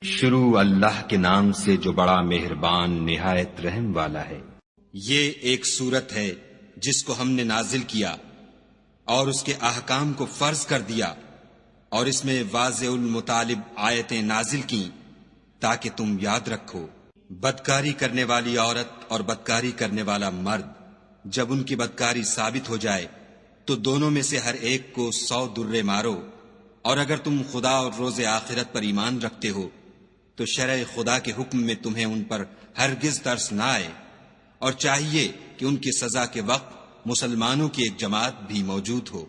شروع اللہ کے نام سے جو بڑا مہربان نہایت رحم والا ہے۔ یہ ایک سورت ہے جس کو ہم نے نازل کیا اور اس کے احکام کو فرض کر دیا، اور اس میں واضح المطالب آیتیں نازل کیں تاکہ تم یاد رکھو۔ بدکاری کرنے والی عورت اور بدکاری کرنے والا مرد جب ان کی بدکاری ثابت ہو جائے تو دونوں میں سے ہر ایک کو 100 درے مارو، اور اگر تم خدا اور روز آخرت پر ایمان رکھتے ہو تو شرع خدا کے حکم میں تمہیں ان پر ہرگز ترس نہ آئے، اور چاہیے کہ ان کی سزا کے وقت مسلمانوں کی ایک جماعت بھی موجود ہو۔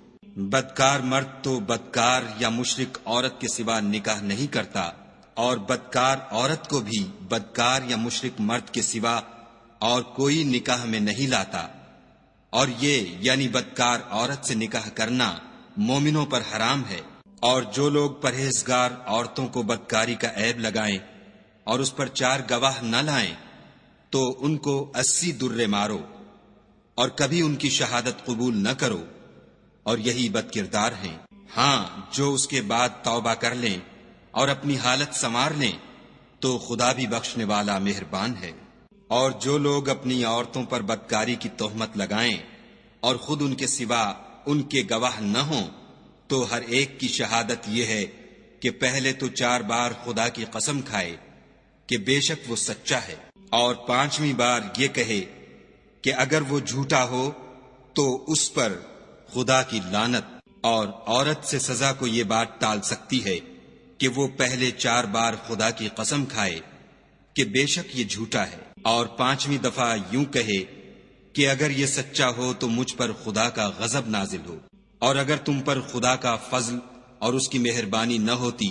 بدکار مرد تو بدکار یا مشرک عورت کے سوا نکاح نہیں کرتا، اور بدکار عورت کو بھی بدکار یا مشرک مرد کے سوا اور کوئی نکاح میں نہیں لاتا، اور یہ یعنی بدکار عورت سے نکاح کرنا مومنوں پر حرام ہے۔ اور جو لوگ پرہیزگار عورتوں کو بدکاری کا عیب لگائیں اور اس پر 4 گواہ نہ لائیں تو ان کو 80 درے مارو، اور کبھی ان کی شہادت قبول نہ کرو، اور یہی بد کردار ہیں۔ ہاں، جو اس کے بعد توبہ کر لیں اور اپنی حالت سنوار لیں تو خدا بھی بخشنے والا مہربان ہے۔ اور جو لوگ اپنی عورتوں پر بدکاری کی تہمت لگائیں اور خود ان کے سوا ان کے گواہ نہ ہوں تو ہر ایک کی شہادت یہ ہے کہ پہلے تو 4 بار خدا کی قسم کھائے کہ بے شک وہ سچا ہے، اور 5ویں بار یہ کہے کہ اگر وہ جھوٹا ہو تو اس پر خدا کی لعنت۔ اور عورت سے سزا کو یہ بات ٹال سکتی ہے کہ وہ پہلے 4 بار خدا کی قسم کھائے کہ بے شک یہ جھوٹا ہے، اور 5ویں دفعہ یوں کہے کہ اگر یہ سچا ہو تو مجھ پر خدا کا غضب نازل ہو۔ اور اگر تم پر خدا کا فضل اور اس کی مہربانی نہ ہوتی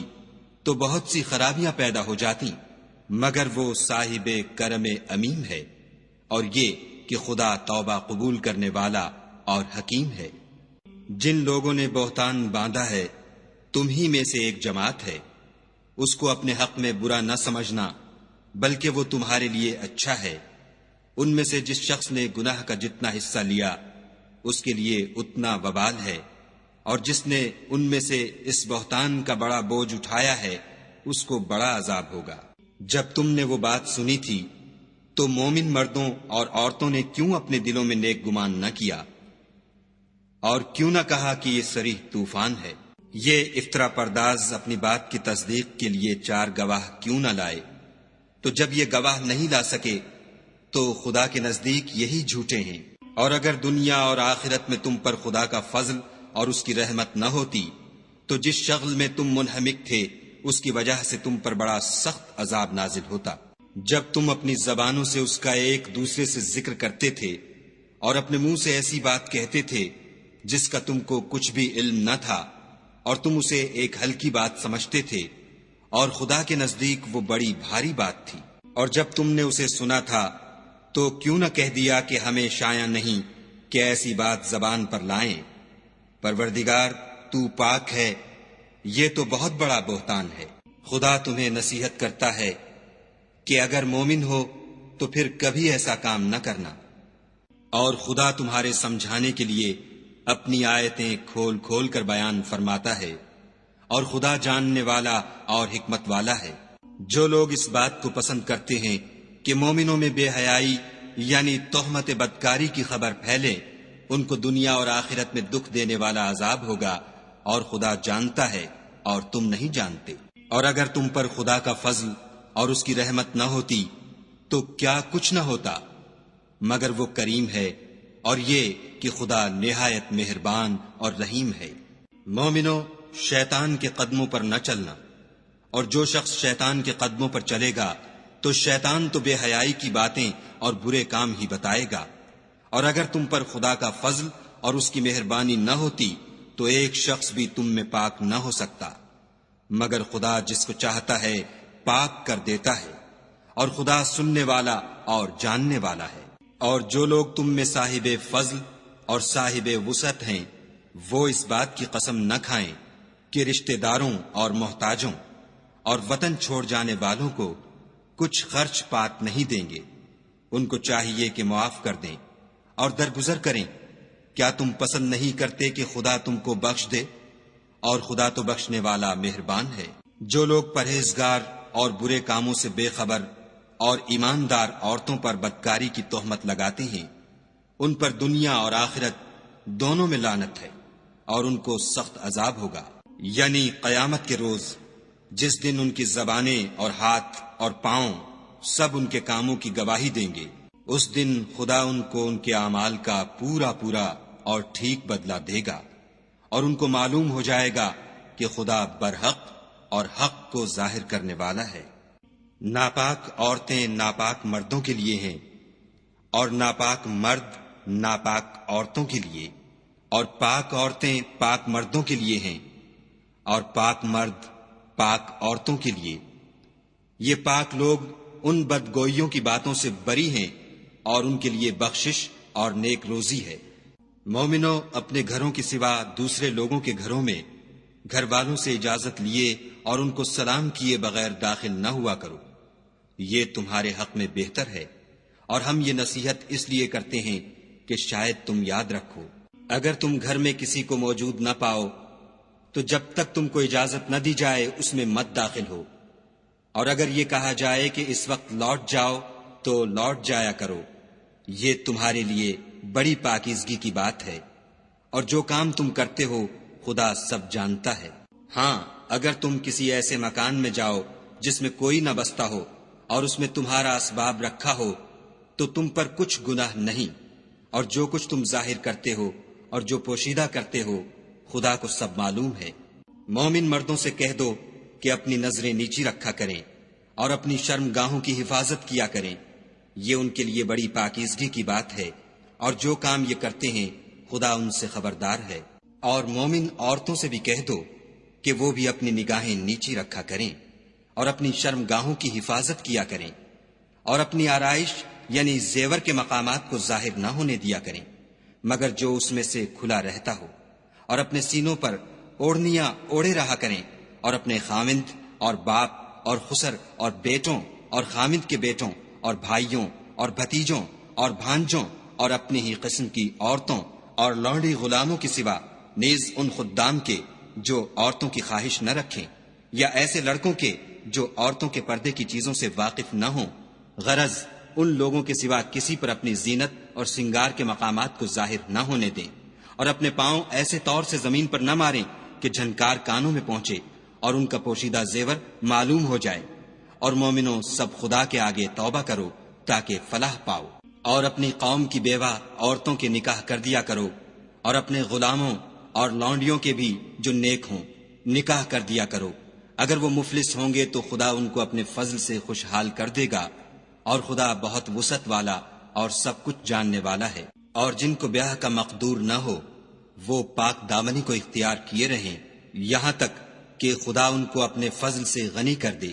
تو بہت سی خرابیاں پیدا ہو جاتی، مگر وہ صاحب کرم امیم ہے، اور یہ کہ خدا توبہ قبول کرنے والا اور حکیم ہے۔ جن لوگوں نے بہتان باندھا ہے تم ہی میں سے ایک جماعت ہے، اس کو اپنے حق میں برا نہ سمجھنا بلکہ وہ تمہارے لیے اچھا ہے۔ ان میں سے جس شخص نے گناہ کا جتنا حصہ لیا اس کے لیے اتنا وبال ہے، اور جس نے ان میں سے اس بہتان کا بڑا بوجھ اٹھایا ہے اس کو بڑا عذاب ہوگا۔ جب تم نے وہ بات سنی تھی تو مومن مردوں اور عورتوں نے کیوں اپنے دلوں میں نیک گمان نہ کیا، اور کیوں نہ کہا کہ یہ صریح طوفان ہے؟ یہ افطرا پرداز اپنی بات کی تصدیق کے لیے 4 گواہ کیوں نہ لائے؟ تو جب یہ گواہ نہیں لا سکے تو خدا کے نزدیک یہی جھوٹے ہیں۔ اور اگر دنیا اور آخرت میں تم پر خدا کا فضل اور اس کی رحمت نہ ہوتی تو جس شغل میں تم منہمک تھے اس کی وجہ سے تم پر بڑا سخت عذاب نازل ہوتا۔ جب تم اپنی زبانوں سے اس کا ایک دوسرے سے ذکر کرتے تھے اور اپنے منہ سے ایسی بات کہتے تھے جس کا تم کو کچھ بھی علم نہ تھا، اور تم اسے ایک ہلکی بات سمجھتے تھے، اور خدا کے نزدیک وہ بڑی بھاری بات تھی۔ اور جب تم نے اسے سنا تھا تو کیوں نہ کہہ دیا کہ ہمیں شایع نہیں کہ ایسی بات زبان پر لائیں؟ پروردگار تو پاک ہے، یہ تو بہت بڑا بہتان ہے۔ خدا تمہیں نصیحت کرتا ہے کہ اگر مومن ہو تو پھر کبھی ایسا کام نہ کرنا، اور خدا تمہارے سمجھانے کے لیے اپنی آیتیں کھول کھول کر بیان فرماتا ہے، اور خدا جاننے والا اور حکمت والا ہے۔ جو لوگ اس بات کو پسند کرتے ہیں کہ مومنوں میں بے حیائی یعنی تہمت بدکاری کی خبر پھیلے، ان کو دنیا اور آخرت میں دکھ دینے والا عذاب ہوگا، اور خدا جانتا ہے اور تم نہیں جانتے۔ اور اگر تم پر خدا کا فضل اور اس کی رحمت نہ ہوتی تو کیا کچھ نہ ہوتا، مگر وہ کریم ہے، اور یہ کہ خدا نہایت مہربان اور رحیم ہے۔ مومنو، شیطان کے قدموں پر نہ چلنا، اور جو شخص شیطان کے قدموں پر چلے گا تو شیطان تو بے حیائی کی باتیں اور برے کام ہی بتائے گا۔ اور اگر تم پر خدا کا فضل اور اس کی مہربانی نہ ہوتی تو ایک شخص بھی تم میں پاک نہ ہو سکتا، مگر خدا جس کو چاہتا ہے پاک کر دیتا ہے، اور خدا سننے والا اور جاننے والا ہے۔ اور جو لوگ تم میں صاحب فضل اور صاحب وسعت ہیں وہ اس بات کی قسم نہ کھائیں کہ رشتہ داروں اور محتاجوں اور وطن چھوڑ جانے والوں کو کچھ خرچ پات نہیں دیں گے۔ ان کو چاہیے کہ معاف کر دیں اور درگزر کریں۔ کیا تم پسند نہیں کرتے کہ خدا تم کو بخش دے؟ اور خدا تو بخشنے والا مہربان ہے۔ جو لوگ پرہیزگار اور برے کاموں سے بے خبر اور ایماندار عورتوں پر بدکاری کی تہمت لگاتے ہیں، ان پر دنیا اور آخرت دونوں میں لعنت ہے اور ان کو سخت عذاب ہوگا، یعنی قیامت کے روز جس دن ان کی زبانیں اور ہاتھ اور پاؤں سب ان کے کاموں کی گواہی دیں گے۔ اس دن خدا ان کو ان کے اعمال کا پورا پورا اور ٹھیک بدلہ دے گا، اور ان کو معلوم ہو جائے گا کہ خدا برحق اور حق کو ظاہر کرنے والا ہے۔ ناپاک عورتیں ناپاک مردوں کے لیے ہیں، اور ناپاک مرد ناپاک عورتوں کے لیے، اور پاک عورتیں پاک مردوں کے لیے ہیں، اور پاک مرد پاک عورتوں کے لیے۔ یہ پاک لوگ ان بدگوئیوں کی باتوں سے بری ہیں، اور ان کے لیے بخشش اور نیک روزی ہے۔ مومنو، اپنے گھروں کے سوا دوسرے لوگوں کے گھروں میں گھر والوں سے اجازت لیے اور ان کو سلام کیے بغیر داخل نہ ہوا کرو، یہ تمہارے حق میں بہتر ہے، اور ہم یہ نصیحت اس لیے کرتے ہیں کہ شاید تم یاد رکھو۔ اگر تم گھر میں کسی کو موجود نہ پاؤ تو جب تک تم کو اجازت نہ دی جائے اس میں مت داخل ہو، اور اگر یہ کہا جائے کہ اس وقت لوٹ جاؤ تو لوٹ جایا کرو، یہ تمہارے لیے بڑی پاکیزگی کی بات ہے، اور جو کام تم کرتے ہو خدا سب جانتا ہے۔ ہاں، اگر تم کسی ایسے مکان میں جاؤ جس میں کوئی نہ بستا ہو اور اس میں تمہارا اسباب رکھا ہو تو تم پر کچھ گناہ نہیں، اور جو کچھ تم ظاہر کرتے ہو اور جو پوشیدہ کرتے ہو خدا کو سب معلوم ہے۔ مومن مردوں سے کہہ دو کہ اپنی نظریں نیچی رکھا کریں اور اپنی شرم گاہوں کی حفاظت کیا کریں، یہ ان کے لیے بڑی پاکیزگی کی بات ہے، اور جو کام یہ کرتے ہیں خدا ان سے خبردار ہے۔ اور مومن عورتوں سے بھی کہہ دو کہ وہ بھی اپنی نگاہیں نیچی رکھا کریں اور اپنی شرم گاہوں کی حفاظت کیا کریں، اور اپنی آرائش یعنی زیور کے مقامات کو ظاہر نہ ہونے دیا کریں مگر جو اس میں سے کھلا رہتا ہو، اور اپنے سینوں پر اوڑھنیاں اوڑھے رہا کریں، اور اپنے خامند اور باپ اور خسر اور بیٹوں اور خامند کے بیٹوں اور بھائیوں اور بھتیجوں اور بھانجوں اور اپنی ہی قسم کی عورتوں اور لونڈی غلاموں کے سوا نیز ان خدام کے جو عورتوں کی خواہش نہ رکھیں، یا ایسے لڑکوں کے جو عورتوں کے پردے کی چیزوں سے واقف نہ ہوں، غرض ان لوگوں کے سوا کسی پر اپنی زینت اور سنگار کے مقامات کو ظاہر نہ ہونے دیں، اور اپنے پاؤں ایسے طور سے زمین پر نہ ماریں کہ جھنکار کانوں میں پہنچے اور ان کا پوشیدہ زیور معلوم ہو جائے۔ اور مومنوں، سب خدا کے آگے توبہ کرو تاکہ فلاح پاؤ، اور اپنی قوم کی بیوہ عورتوں کے نکاح کر دیا کرو، اور اپنے غلاموں اور لونڈیوں کے بھی جو نیک ہوں نکاح کر دیا کرو۔ اگر وہ مفلس ہوں گے تو خدا ان کو اپنے فضل سے خوشحال کر دے گا، اور خدا بہت وسعت والا اور سب کچھ جاننے والا ہے۔ اور جن کو بیاہ کا مقدور نہ ہو وہ پاک دامنی کو اختیار کیے رہیں یہاں تک کہ خدا ان کو اپنے فضل سے غنی کر دے۔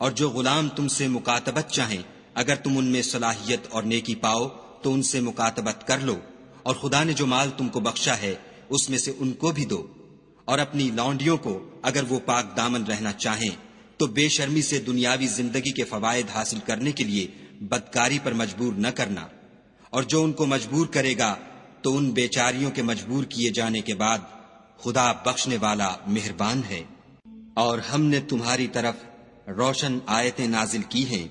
اور جو غلام تم سے مکاتبت چاہیں، اگر تم ان میں صلاحیت اور نیکی پاؤ تو ان سے مکاتبت کر لو، اور خدا نے جو مال تم کو بخشا ہے اس میں سے ان کو بھی دو۔ اور اپنی لونڈیوں کو اگر وہ پاک دامن رہنا چاہیں تو بے شرمی سے دنیاوی زندگی کے فوائد حاصل کرنے کے لیے بدکاری پر مجبور نہ کرنا، اور جو ان کو مجبور کرے گا تو ان بیچاریوں کے مجبور کیے جانے کے بعد خدا بخشنے والا مہربان ہے۔ اور ہم نے تمہاری طرف روشن آیتیں نازل کی ہیں،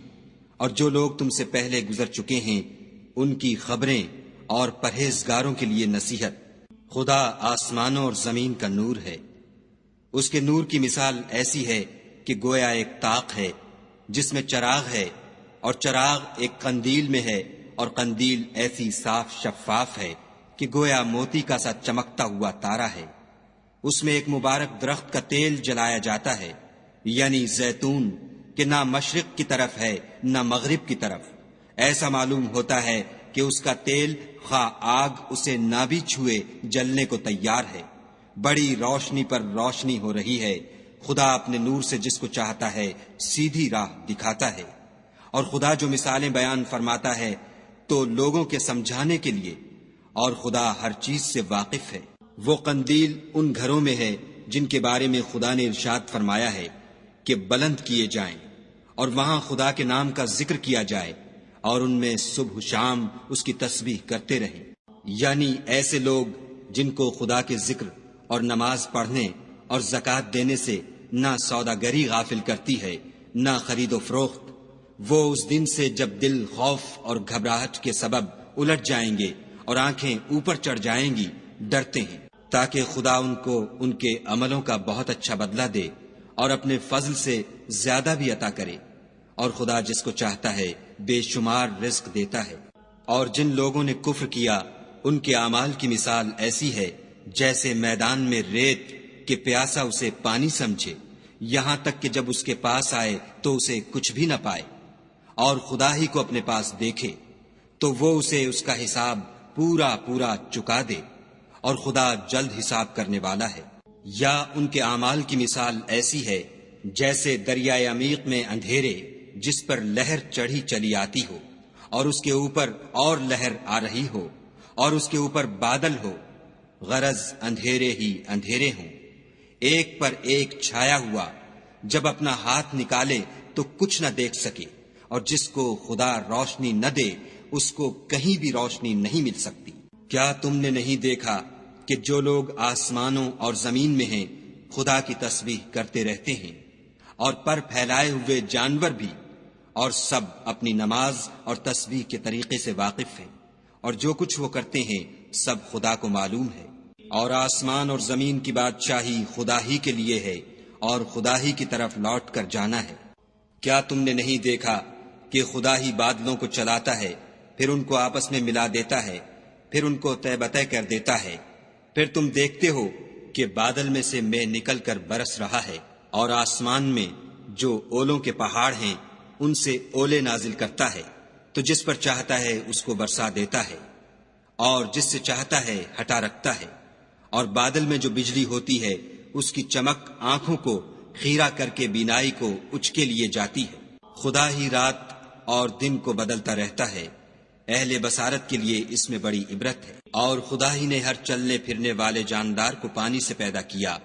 اور جو لوگ تم سے پہلے گزر چکے ہیں ان کی خبریں اور پرہیزگاروں کے لیے نصیحت۔ خدا آسمانوں اور زمین کا نور ہے، اس کے نور کی مثال ایسی ہے کہ گویا ایک طاق ہے جس میں چراغ ہے، اور چراغ ایک قندیل میں ہے، اور قندیل ایسی صاف شفاف ہے کہ گویا موتی کا سا چمکتا ہوا تارا ہے۔ اس میں ایک مبارک درخت کا تیل جلایا جاتا ہے، یعنی زیتون، کہ نہ مشرق کی طرف ہے نہ مغرب کی طرف۔ ایسا معلوم ہوتا ہے کہ اس کا تیل خواہ آگ اسے نہ بھی چھوئے جلنے کو تیار ہے۔ بڑی روشنی پر روشنی ہو رہی ہے۔ خدا اپنے نور سے جس کو چاہتا ہے سیدھی راہ دکھاتا ہے۔ اور خدا جو مثالیں بیان فرماتا ہے تو لوگوں کے سمجھانے کے لیے، اور خدا ہر چیز سے واقف ہے۔ وہ قندیل ان گھروں میں ہے جن کے بارے میں خدا نے ارشاد فرمایا ہے کہ بلند کیے جائیں، اور وہاں خدا کے نام کا ذکر کیا جائے، اور ان میں صبح و شام اس کی تسبیح کرتے رہیں۔ یعنی ایسے لوگ جن کو خدا کے ذکر اور نماز پڑھنے اور زکوٰۃ دینے سے نہ سوداگری غافل کرتی ہے نہ خرید و فروخت۔ وہ اس دن سے جب دل خوف اور گھبراہٹ کے سبب الٹ جائیں گے اور آنکھیں اوپر چڑھ جائیں گی، ڈرتے ہیں، تاکہ خدا ان کو ان کے عملوں کا بہت اچھا بدلہ دے اور اپنے فضل سے زیادہ بھی عطا کرے۔ اور خدا جس کو چاہتا ہے بے شمار رزق دیتا ہے۔ اور جن لوگوں نے کفر کیا ان کے اعمال کی مثال ایسی ہے جیسے میدان میں ریت کہ پیاسا اسے پانی سمجھے، یہاں تک کہ جب اس کے پاس آئے تو اسے کچھ بھی نہ پائے، اور خدا ہی کو اپنے پاس دیکھے تو وہ اسے اس کا حساب پورا پورا چکا دے، اور خدا جلد حساب کرنے والا ہے۔ یا ان کے اعمال کی مثال ایسی ہے جیسے دریائے عمیق میں اندھیرے جس پر لہر چڑھی چلی آتی ہو، اور اس کے اوپر اور لہر آ رہی ہو، اور اس کے اوپر بادل ہو، غرض اندھیرے ہی اندھیرے ہوں، ایک پر ایک چھایا ہوا، جب اپنا ہاتھ نکالے تو کچھ نہ دیکھ سکے، اور جس کو خدا روشنی نہ دے اس کو کہیں بھی روشنی نہیں مل سکتی۔ کیا تم نے نہیں دیکھا کہ جو لوگ آسمانوں اور زمین میں ہیں خدا کی تسبیح کرتے رہتے ہیں، اور پر پھیلائے ہوئے جانور بھی، اور سب اپنی نماز اور تسبیح کے طریقے سے واقف ہیں، اور جو کچھ وہ کرتے ہیں سب خدا کو معلوم ہے۔ اور آسمان اور زمین کی بادشاہی خدا ہی کے لیے ہے، اور خدا ہی کی طرف لوٹ کر جانا ہے۔ کیا تم نے نہیں دیکھا کہ خدا ہی بادلوں کو چلاتا ہے، پھر ان کو آپس میں ملا دیتا ہے، پھر ان کو طے بطے کر دیتا ہے، پھر تم دیکھتے ہو کہ بادل میں سے مے نکل کر برس رہا ہے، اور آسمان میں جو اولوں کے پہاڑ ہیں ان سے اولے نازل کرتا ہے، تو جس پر چاہتا ہے اس کو برسا دیتا ہے، اور جس سے چاہتا ہے ہٹا رکھتا ہے۔ اور بادل میں جو بجلی ہوتی ہے اس کی چمک آنکھوں کو خیرہ کر کے بینائی کو اچکے لیے جاتی ہے۔ خدا ہی رات اور دن کو بدلتا رہتا ہے، اہل بصارت کے لیے اس میں بڑی عبرت ہے۔ اور خدا ہی نے ہر چلنے پھرنے والے جاندار کو پانی سے پیدا کیا،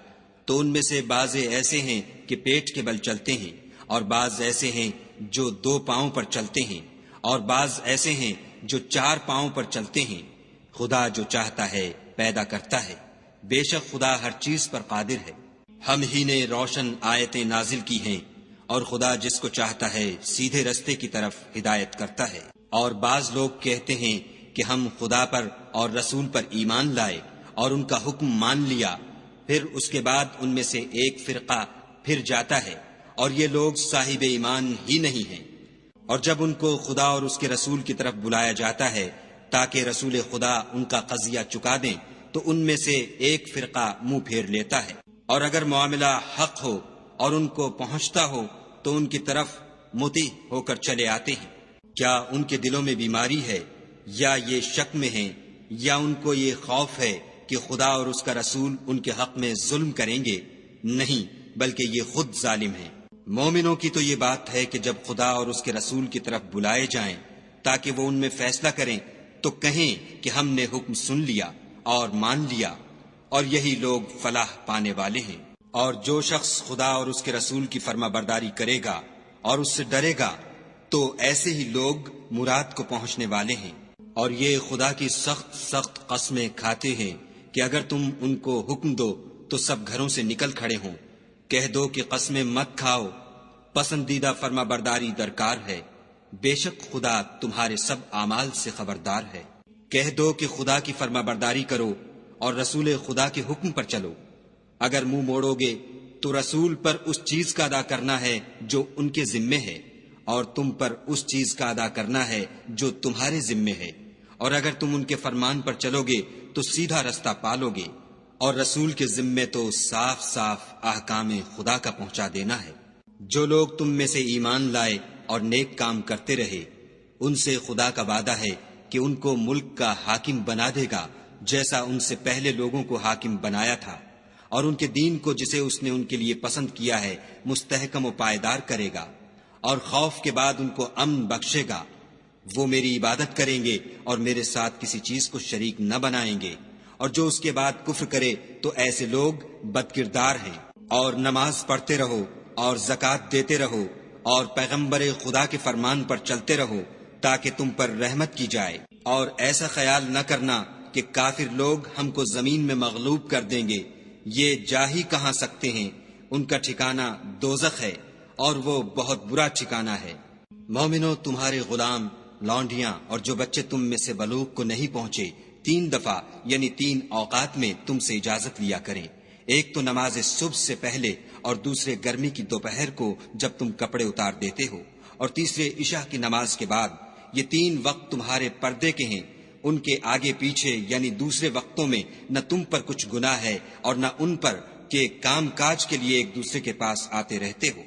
تو ان میں سے بعض ایسے ہیں کہ پیٹ کے بل چلتے ہیں، اور بعض ایسے ہیں جو 2 پاؤں پر چلتے ہیں، اور بعض ایسے ہیں جو 4 پاؤں پر چلتے ہیں۔ خدا جو چاہتا ہے پیدا کرتا ہے، بے شک خدا ہر چیز پر قادر ہے۔ ہم ہی نے روشن آیتیں نازل کی ہیں، اور خدا جس کو چاہتا ہے سیدھے رستے کی طرف ہدایت کرتا ہے۔ اور بعض لوگ کہتے ہیں کہ ہم خدا پر اور رسول پر ایمان لائے اور ان کا حکم مان لیا، پھر اس کے بعد ان میں سے ایک فرقہ پھر جاتا ہے، اور یہ لوگ صاحب ایمان ہی نہیں ہیں۔ اور جب ان کو خدا اور اس کے رسول کی طرف بلایا جاتا ہے تاکہ رسول خدا ان کا قضیہ چکا دیں، تو ان میں سے ایک فرقہ منہ پھیر لیتا ہے، اور اگر معاملہ حق ہو اور ان کو پہنچتا ہو تو ان کی طرف مطیع ہو کر چلے آتے ہیں۔ کیا ان کے دلوں میں بیماری ہے، یا یہ شک میں ہیں، یا ان کو یہ خوف ہے کہ خدا اور اس کا رسول ان کے حق میں ظلم کریں گے؟ نہیں، بلکہ یہ خود ظالم ہیں۔ مومنوں کی تو یہ بات ہے کہ جب خدا اور اس کے رسول کی طرف بلائے جائیں تاکہ وہ ان میں فیصلہ کریں تو کہیں کہ ہم نے حکم سن لیا اور مان لیا، اور یہی لوگ فلاح پانے والے ہیں۔ اور جو شخص خدا اور اس کے رسول کی فرما برداری کرے گا اور اس سے ڈرے گا تو ایسے ہی لوگ مراد کو پہنچنے والے ہیں۔ اور یہ خدا کی سخت سخت قسمیں کھاتے ہیں کہ اگر تم ان کو حکم دو تو سب گھروں سے نکل کھڑے ہوں۔ کہہ دو کہ قسمیں مت کھاؤ، پسندیدہ فرما برداری درکار ہے، بے شک خدا تمہارے سب اعمال سے خبردار ہے۔ کہہ دو کہ خدا کی فرما برداری کرو اور رسول خدا کے حکم پر چلو۔ اگر منہ موڑو گے تو رسول پر اس چیز کا ادا کرنا ہے جو ان کے ذمے ہے، اور تم پر اس چیز کا ادا کرنا ہے جو تمہارے ذمے ہے، اور اگر تم ان کے فرمان پر چلو گے تو سیدھا رستہ پالو گے۔ اور رسول کے ذمے تو صاف صاف احکام خدا کا پہنچا دینا ہے۔ جو لوگ تم میں سے ایمان لائے اور نیک کام کرتے رہے، ان سے خدا کا وعدہ ہے کہ ان کو ملک کا حاکم بنا دے گا جیسا ان سے پہلے لوگوں کو حاکم بنایا تھا، اور ان کے دین کو جسے اس نے ان کے لیے پسند کیا ہے مستحکم و پائیدار کرے گا، اور خوف کے بعد ان کو امن بخشے گا۔ وہ میری عبادت کریں گے اور میرے ساتھ کسی چیز کو شریک نہ بنائیں گے، اور جو اس کے بعد کفر کرے تو ایسے لوگ بد کردار ہیں۔ اور نماز پڑھتے رہو اور زکوٰۃ دیتے رہو اور پیغمبر خدا کے فرمان پر چلتے رہو تاکہ تم پر رحمت کی جائے۔ اور ایسا خیال نہ کرنا کہ کافر لوگ ہم کو زمین میں مغلوب کر دیں گے، یہ جا ہی کہاں سکتے ہیں، ان کا ٹھکانہ دوزخ ہے، اور وہ بہت برا ٹھکانہ ہے۔ مومنو، تمہارے غلام، لونڈیاں اور جو بچے تم میں سے بلوغ کو نہیں پہنچے 3 دفعہ یعنی 3 اوقات میں تم سے اجازت لیا کریں، ایک تو نماز صبح سے پہلے، اور دوسرے گرمی کی دوپہر کو جب تم کپڑے اتار دیتے ہو، اور تیسرے عشاء کی نماز کے بعد۔ یہ 3 وقت تمہارے پردے کے ہیں، ان کے آگے پیچھے یعنی دوسرے وقتوں میں نہ تم پر کچھ گناہ ہے اور نہ ان پر کہ کام کاج کے لیے ایک دوسرے کے پاس آتے رہتے ہو۔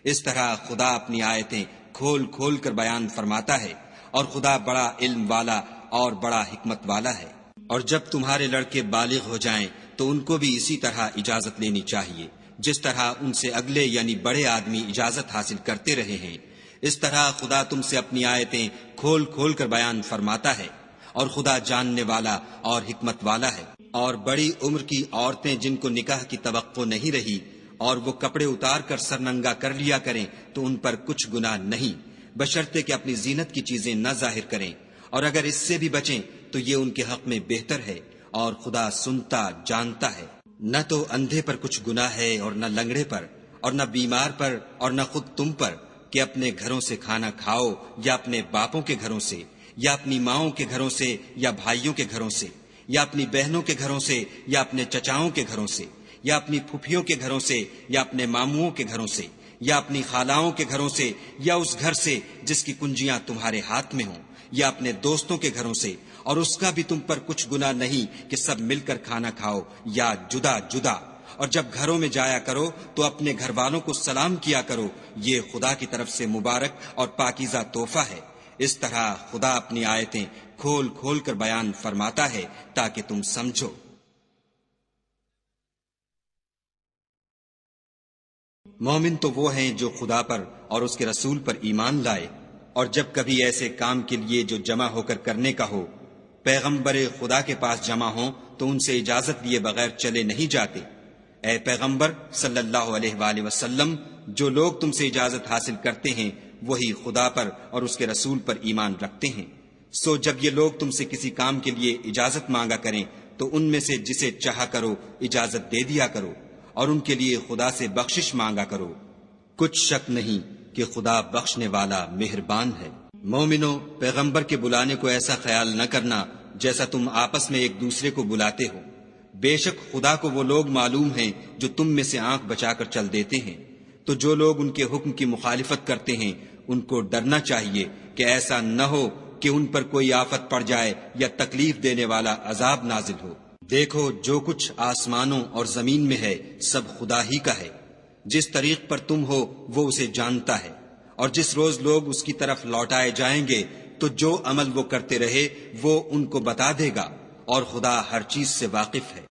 اس طرح خدا اپنی آیتیں کھول کھول کر بیان فرماتا ہے، اور خدا بڑا علم والا اور بڑا حکمت والا ہے۔ اور جب تمہارے لڑکے بالغ ہو جائیں تو ان کو بھی اسی طرح اجازت لینی چاہیے، جس طرح ان سے اگلے یعنی بڑے آدمی اجازت حاصل کرتے رہے ہیں۔ اس طرح خدا تم سے اپنی آیتیں کھول کھول کر بیان فرماتا ہے، اور خدا جاننے والا اور حکمت والا ہے۔ اور بڑی عمر کی عورتیں جن کو نکاح کی توقع نہیں رہی اور وہ کپڑے اتار کر سرننگا کر لیا کریں تو ان پر کچھ گناہ نہیں، بشرطے کہ اپنی زینت کی چیزیں نہ ظاہر کریں، اور اگر اس سے بھی بچیں تو یہ ان کے حق میں بہتر ہے، اور خدا سنتا جانتا ہے۔ نہ تو اندھے پر کچھ گناہ ہے اور نہ لنگڑے پر اور نہ بیمار پر اور نہ خود تم پر کہ اپنے گھروں سے کھانا کھاؤ یا اپنے باپوں کے گھروں سے یا اپنی ماؤں کے گھروں سے یا بھائیوں کے گھروں سے یا اپنی بہنوں کے گھروں سے یا اپنے چچاؤں کے گھروں سے یا اپنی پھوپھیوں کے گھروں سے یا اپنے ماموؤں کے گھروں سے یا اپنی خالاؤں کے گھروں سے یا اس گھر سے جس کی کنجیاں تمہارے ہاتھ میں ہوں یا اپنے دوستوں کے گھروں سے، اور اس کا بھی تم پر کچھ گناہ نہیں کہ سب مل کر کھانا کھاؤ یا جدا جدا۔ اور جب گھروں میں جایا کرو تو اپنے گھر والوں کو سلام کیا کرو، یہ خدا کی طرف سے مبارک اور پاکیزہ تحفہ ہے۔ اس طرح خدا اپنی آیتیں کھول کھول کر بیان فرماتا ہے تاکہ تم سمجھو۔ مومن تو وہ ہیں جو خدا پر اور اس کے رسول پر ایمان لائے، اور جب کبھی ایسے کام کے لیے جو جمع ہو کر کرنے کا ہو پیغمبر خدا کے پاس جمع ہوں تو ان سے اجازت لیے بغیر چلے نہیں جاتے۔ اے پیغمبر صلی اللہ علیہ وآلہ وسلم، جو لوگ تم سے اجازت حاصل کرتے ہیں وہی خدا پر اور اس کے رسول پر ایمان رکھتے ہیں۔ سو جب یہ لوگ تم سے کسی کام کے لیے اجازت مانگا کریں تو ان میں سے جسے چاہا کرو اجازت دے دیا کرو، اور ان کے لیے خدا سے بخشش مانگا کرو، کچھ شک نہیں کہ خدا بخشنے والا مہربان ہے۔ مومنو، پیغمبر کے بلانے کو ایسا خیال نہ کرنا جیسا تم آپس میں ایک دوسرے کو بلاتے ہو، بے شک خدا کو وہ لوگ معلوم ہیں جو تم میں سے آنکھ بچا کر چل دیتے ہیں۔ تو جو لوگ ان کے حکم کی مخالفت کرتے ہیں ان کو ڈرنا چاہیے کہ ایسا نہ ہو کہ ان پر کوئی آفت پڑ جائے یا تکلیف دینے والا عذاب نازل ہو۔ دیکھو، جو کچھ آسمانوں اور زمین میں ہے سب خدا ہی کا ہے، جس طریق پر تم ہو وہ اسے جانتا ہے، اور جس روز لوگ اس کی طرف لوٹائے جائیں گے تو جو عمل وہ کرتے رہے وہ ان کو بتا دے گا، اور خدا ہر چیز سے واقف ہے۔